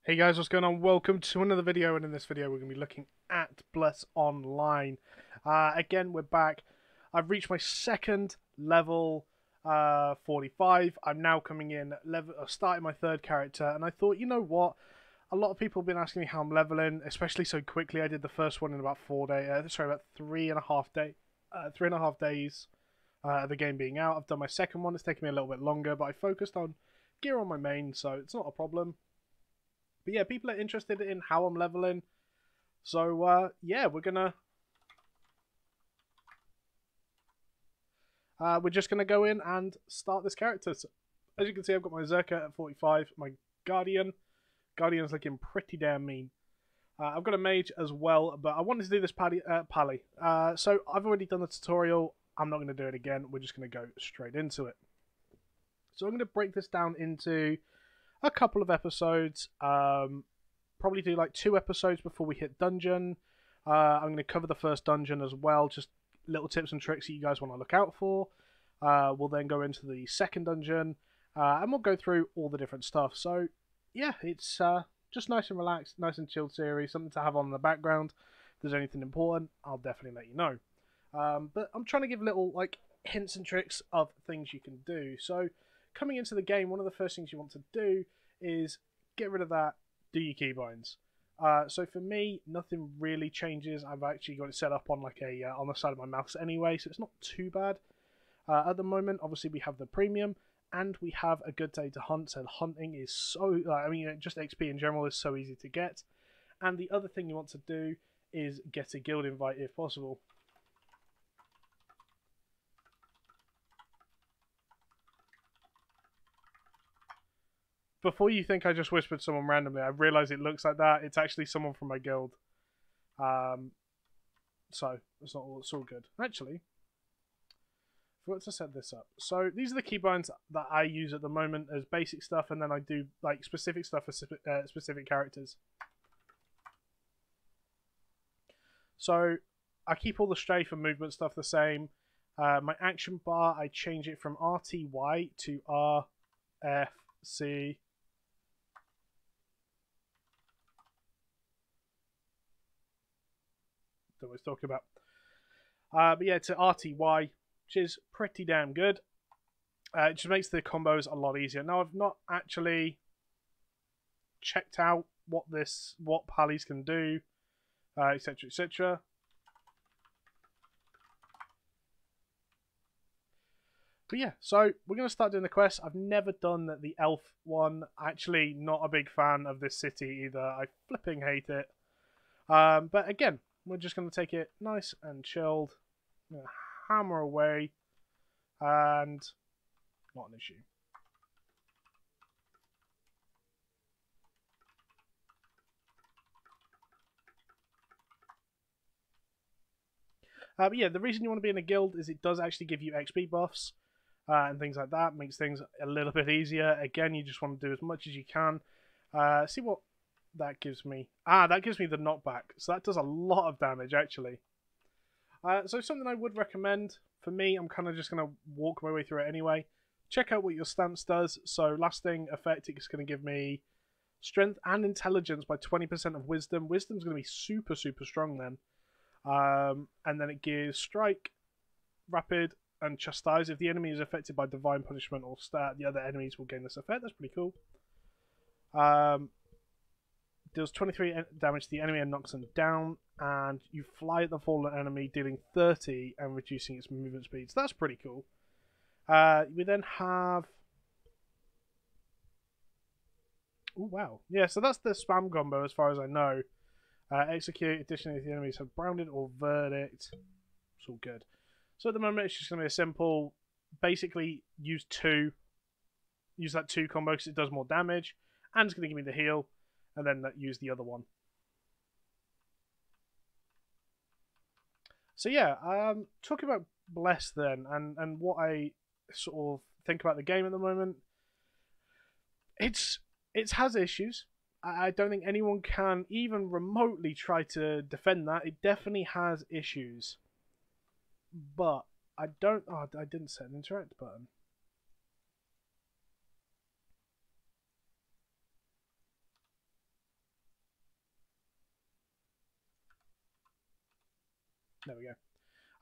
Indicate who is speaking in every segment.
Speaker 1: Hey guys, what's going on? Welcome to another video, and in this video we're going to be looking at Bless Online. Again, we're back. I've reached my second level 45. I'm now coming in, starting my third character, and I thought, you know what? A lot of people have been asking me how I'm leveling, especially so quickly. I did the first one in about 4 days, about 3.5 days of the game being out. I've done my second one, it's taken me a little bit longer, but I focused on gear on my main, so it's not a problem. But yeah, people are interested in how I'm leveling. So yeah, we're just gonna go in and start this character. So, as you can see, I've got my Zerka at 45, my Guardian. Guardian's looking pretty damn mean. I've got a mage as well, but I wanted to do this Pally. So I've already done the tutorial. I'm not going to do it again. We're just going to go straight into it. So I'm going to break this down into a couple of episodes. Probably do like 2 episodes before we hit dungeon. I'm going to cover the first dungeon as well, just little tips and tricks that you guys want to look out for. We'll then go into the second dungeon, and we'll go through all the different stuff. So yeah, it's just nice and relaxed, nice and chilled series, something to have on in the background. If there's anything important, I'll definitely let you know. But I'm trying to give little like hints and tricks of things you can do. So coming into the game, one of the first things you want to do is get rid of that, do your keybinds. So for me, nothing really changes. I've actually got it set up on like a on the side of my mouse anyway, so it's not too bad. At the moment, obviously we have the premium, and we have a good day to hunt. So hunting is so, just XP in general is so easy to get. And the other thing you want to do is get a guild invite if possible. Before you think I just whispered someone randomly, I realise it looks like that. It's actually someone from my guild. So it's all good. Actually, I forgot to set this up. So these are the keybinds that I use at the moment as basic stuff, and then I do like specific stuff for specific characters. So I keep all the strafe and movement stuff the same. My action bar, I change it from RTY to RFC. That we're talking about. But yeah, to RTY, which is pretty damn good. It just makes the combos a lot easier. Now, I've not actually checked out what Pallies can do, etc., etc. But yeah, so we're going to start doing the quest. I've never done the elf one. Actually, not a big fan of this city either. I flipping hate it. But again, we're just going to take it nice and chilled. Hammer away, and not an issue. But yeah, the reason you want to be in a guild is it does actually give you XP buffs and things like that. Makes things a little bit easier. Again, you just want to do as much as you can. See what that gives me. That gives me the knockback. So that does a lot of damage, actually. So something I would recommend, for me, I'm kind of just going to walk my way through it anyway. Check out what your stance does. So lasting effect, it's going to give me strength and intelligence by 20% of wisdom. Wisdom's going to be super, super strong then. And then it gives strike, rapid, and chastise. If the enemy is affected by divine punishment or stat, the other enemies will gain this effect. That's pretty cool. Deals 23 damage to the enemy and knocks them down, and you fly at the fallen enemy, dealing 30 and reducing its movement speed. So that's pretty cool. We then have... Oh, wow. Yeah, so that's the spam combo as far as I know. Execute, additionally, if the enemies have branded or verdict. It's all good. So at the moment, it's just going to be a simple, basically use that 2 combo because it does more damage, and it's going to give me the heal, and then use the other one. So yeah, talking about Bless then, and what I sort of think about the game at the moment. It has issues. I don't think anyone can even remotely try to defend that. It definitely has issues. But I don't... Oh, I didn't set an interact button. There we go.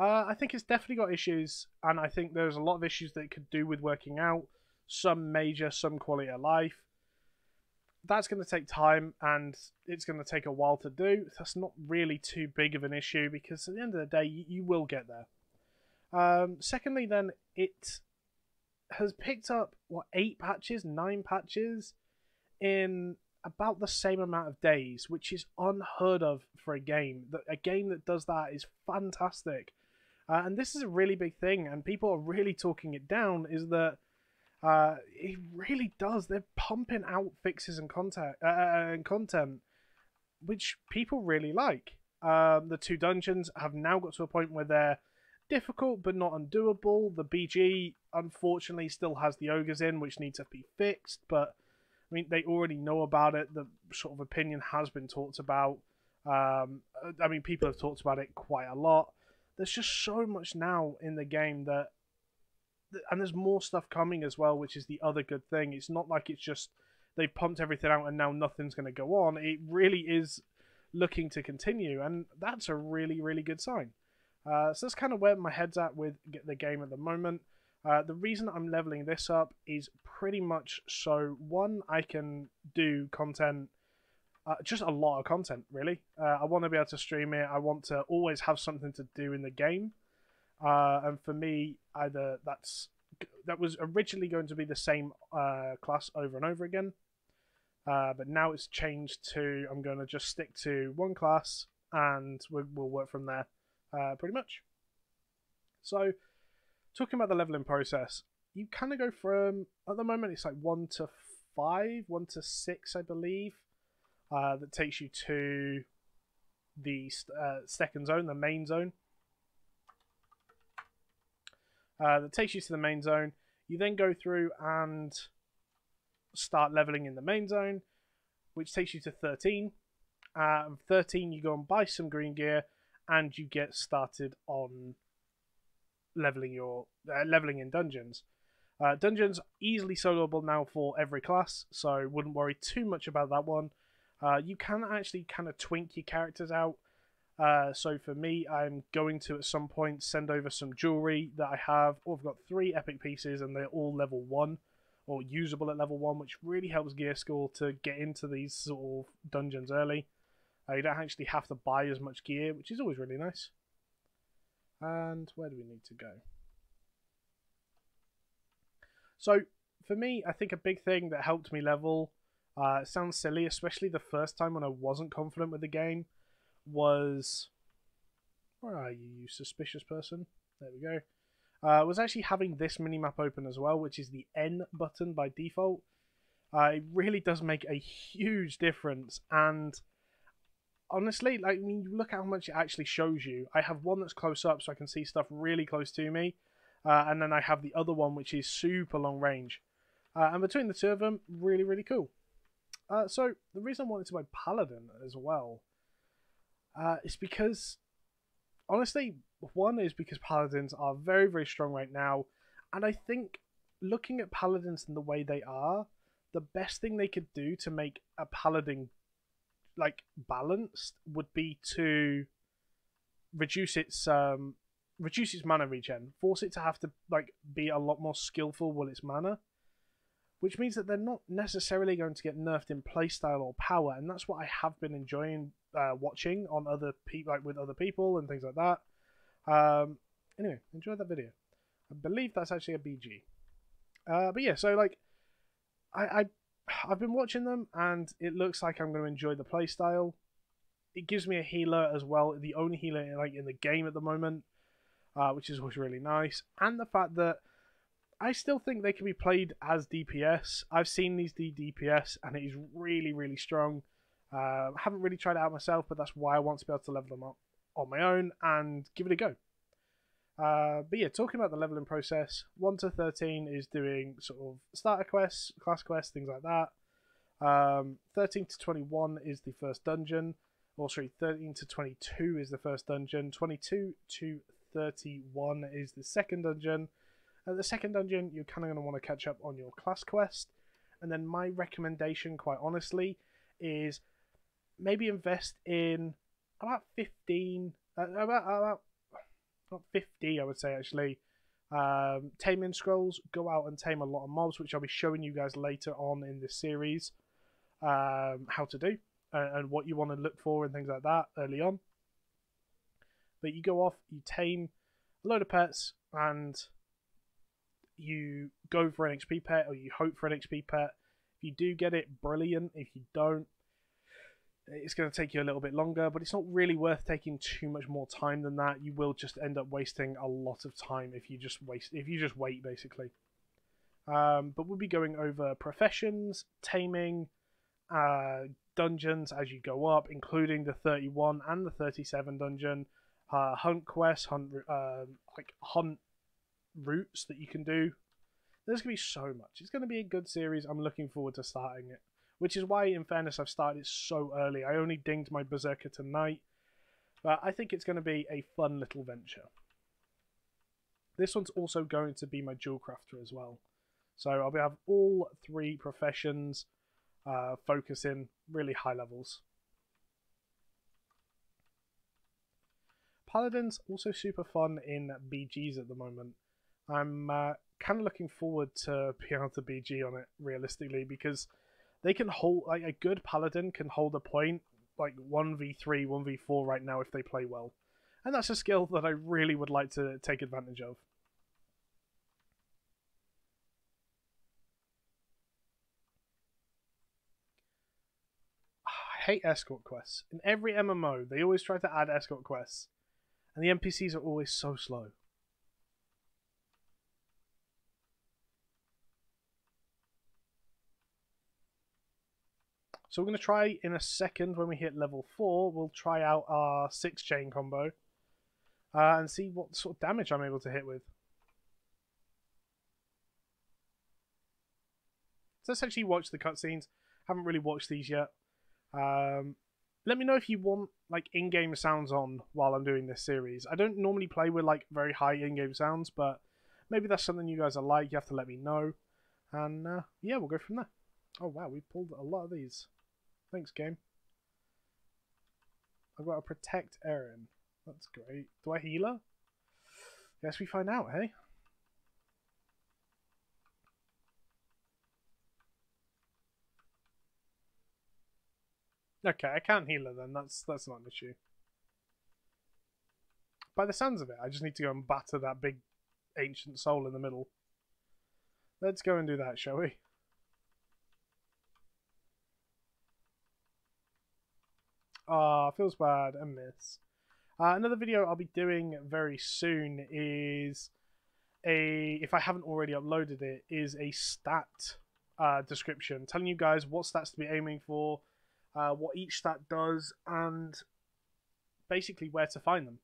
Speaker 1: I think it's definitely got issues, and I think there's a lot of issues that it could do with working out. Some major, some quality of life. That's going to take time, and it's going to take a while to do. That's not really too big of an issue, because at the end of the day, you will get there. Secondly, then, it has picked up, what, 8 patches, 9 patches in about the same amount of days, which is unheard of for a game. A game that does that is fantastic. And this is a really big thing, and people are really talking it down, is that it really does. They're pumping out fixes and content, which people really like. The 2 dungeons have now got to a point where they're difficult but not undoable. The BG, unfortunately, still has the ogres in, which need to be fixed, but I mean, they already know about it. The sort of opinion has been talked about. I mean, people have talked about it quite a lot. There's just so much now in the game that, and there's more stuff coming as well, which is the other good thing. It's not like it's just they've pumped everything out and now nothing's going to go on. It really is looking to continue, and that's a really, really good sign. So that's kind of where my head's at with the game at the moment. The reason I'm leveling this up is pretty much so, one, I can do content, just a lot of content, really. I want to be able to stream it. I want to always have something to do in the game. And for me, either that was originally going to be the same class over and over again. But now it's changed to, I'm going to just stick to one class, and we'll work from there, pretty much. So, talking about the leveling process, you kind of go from, at the moment it's like 1 to 5, 1 to 6 I believe, that takes you to the second zone, the main zone. That takes you to the main zone. You then go through and start leveling in the main zone, which takes you to 13. 13 you go and buy some green gear, and you get started on leveling in dungeons. Dungeons easily soloable now for every class, so wouldn't worry too much about that one. You can actually kind of twink your characters out. So for me, I'm going to at some point send over some jewelry that I have. I've got 3 epic pieces, and they're all level 1 or usable at level 1, which really helps gear school to get into these sort of dungeons early. You don't actually have to buy as much gear, which is always really nice. And where do we need to go? So, for me, I think a big thing that helped me level, it sounds silly, especially the first time when I wasn't confident with the game, was... Where are you, you suspicious person? There we go. Was actually having this minimap open as well, which is the N button by default. It really does make a huge difference, and honestly, like, when you look at how much it actually shows you, I have one that's close up so I can see stuff really close to me, and then I have the other one which is super long range. And between the 2 of them, really, really cool. So, the reason I wanted to buy Paladin as well is because, honestly, one is because Paladins are very, very strong right now, and I think looking at Paladins in the way they are, the best thing they could do to make a Paladin like balanced would be to reduce its mana regen, force it to have to like be a lot more skillful with its mana, which means that they're not necessarily going to get nerfed in playstyle or power, and that's what I have been enjoying watching on other people, like with other people and things like that. Anyway, enjoy that video. I believe that's actually a BG. But yeah, so like I've been watching them, and it looks like I'm going to enjoy the playstyle. It gives me a healer as well, the only healer in the game at the moment, which is always really nice. And the fact that I still think they can be played as DPS. I've seen these DPS, and it is really, really strong. I haven't really tried it out myself, but that's why I want to be able to level them up on my own and give it a go. But yeah, talking about the leveling process, 1 to 13 is doing sort of starter quests, class quests, things like that. 13 to 21 is the first dungeon. Or sorry, 13 to 22 is the first dungeon. 22 to 31 is the second dungeon. At the second dungeon, you're kind of going to want to catch up on your class quest. And then my recommendation, quite honestly, is maybe invest in about not 50, I would say actually, taming scrolls. Go out and tame a lot of mobs, which I'll be showing you guys later on in this series how to do and what you want to look for and things like that early on. But you go off, you tame a load of pets, and you go for an XP pet, or you hope for an XP pet. If you do get it, brilliant. If you don't, it's going to take you a little bit longer, but it's not really worth taking too much more time than that. You will just end up wasting a lot of time if you just wait, basically. But we'll be going over professions, taming, dungeons as you go up, including the 31 and the 37 dungeon, hunt quests, hunt routes that you can do. There's going to be so much. It's going to be a good series. I'm looking forward to starting it. Which is why, in fairness, I've started it so early. I only dinged my Berserker tonight. But I think it's going to be a fun little venture. This one's also going to be my jewel crafter as well. So I'll have all 3 professions focusing really high levels. Paladin's also super fun in BGs at the moment. I'm kind of looking forward to being able to BG on it, realistically, because they can hold, like, a good Paladin can hold a point, like 1v3, 1v4 right now if they play well. And that's a skill that I really would like to take advantage of. I hate escort quests. In every MMO, they always try to add escort quests. And the NPCs are always so slow. So we're going to try in a second, when we hit level 4, we'll try out our 6-chain combo and see what sort of damage I'm able to hit with. So let's actually watch the cutscenes. Haven't really watched these yet. Let me know if you want like in-game sounds on while I'm doing this series. I don't normally play with like very high in-game sounds, but maybe that's something you guys are like. You have to let me know. And yeah, we'll go from there. Oh wow, we pulled a lot of these. Thanks, game. I've got to protect Erin. That's great. Do I heal her? Guess we find out, hey? Okay, I can't heal her then. That's not an issue. By the sounds of it, I just need to go and batter that big ancient soul in the middle. Let's go and do that, shall we? Ah, feels bad. I miss. Another video I'll be doing very soon is if I haven't already uploaded it, is a stat description telling you guys what stats to be aiming for, what each stat does, and basically where to find them.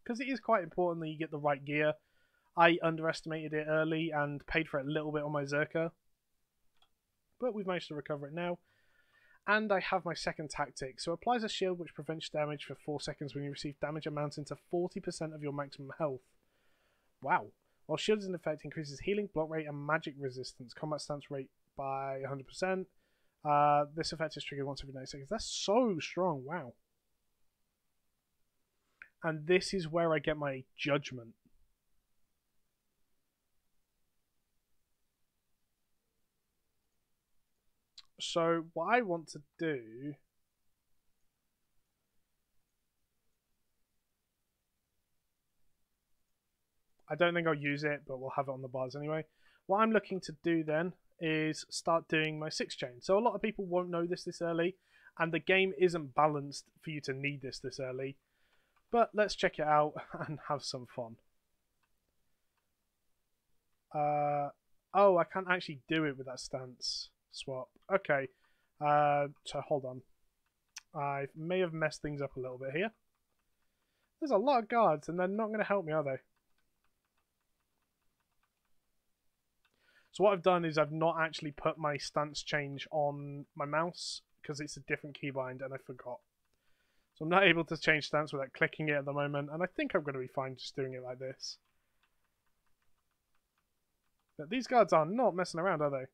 Speaker 1: Because it is quite important that you get the right gear. I underestimated it early and paid for it a little bit on my Zerka, but we've managed to recover it now. And I have my second tactic. So applies a shield which prevents damage for 4 seconds when you receive damage amounting to 40% of your maximum health. Wow. While shield is in effect, increases healing, block rate, and magic resistance. Combat stance rate by 100%. This effect is triggered once every 9 seconds. That's so strong. Wow. And this is where I get my judgment. So what I want to do I don't think I'll use it, but we'll have it on the bars anyway. What I'm looking to do then is start doing my 6-chain. So a lot of people won't know this early, and the game isn't balanced for you to need this early. But let's check it out and have some fun. Oh, I can't actually do it with that stance swap. Okay, so hold on. I may have messed things up a little bit here. There's a lot of guards, and they're not going to help me, are they? So what I've done is I've not actually put my stance change on my mouse because it's a different keybind, and I forgot. So I'm not able to change stance without clicking it at the moment, and I think I'm going to be fine just doing it like this. But these guards are not messing around, are they?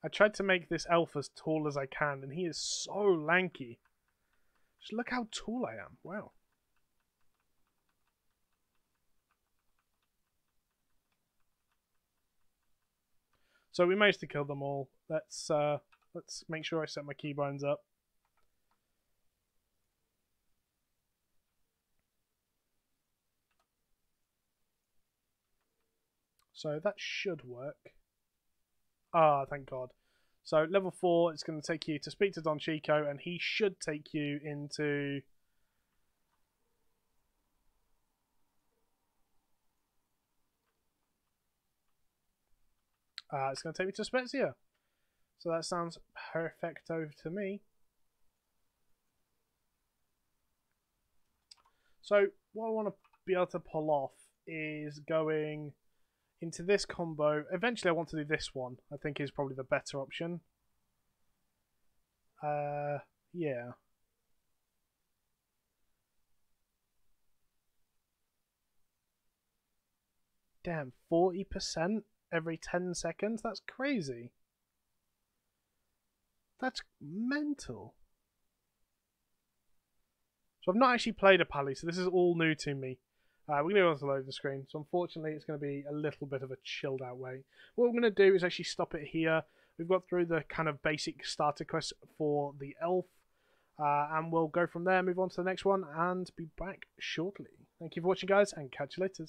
Speaker 1: I tried to make this elf as tall as I can, and he is so lanky. Just look how tall I am. Wow. So we managed to kill them all. Let's make sure I set my keybinds up. So that should work. Ah, thank God. So level 4, it's going to take you to speak to Don Chico, and he should take you into... it's going to take me to Spezia. So that sounds perfecto to me. So what I want to be able to pull off is going into this combo. Eventually I want to do this one. I think is probably the better option. Yeah. Damn, 40% every 10 seconds? That's crazy. That's mental. So I've not actually played a Pally, so this is all new to me. We're going to go on to load the screen, so unfortunately it's going to be a little bit of a chilled out way. What we're going to do is actually stop it here. We've got through the kind of basic starter quest for the elf, and we'll go from there, move on to the next one, and be back shortly. Thank you for watching, guys, and catch you later.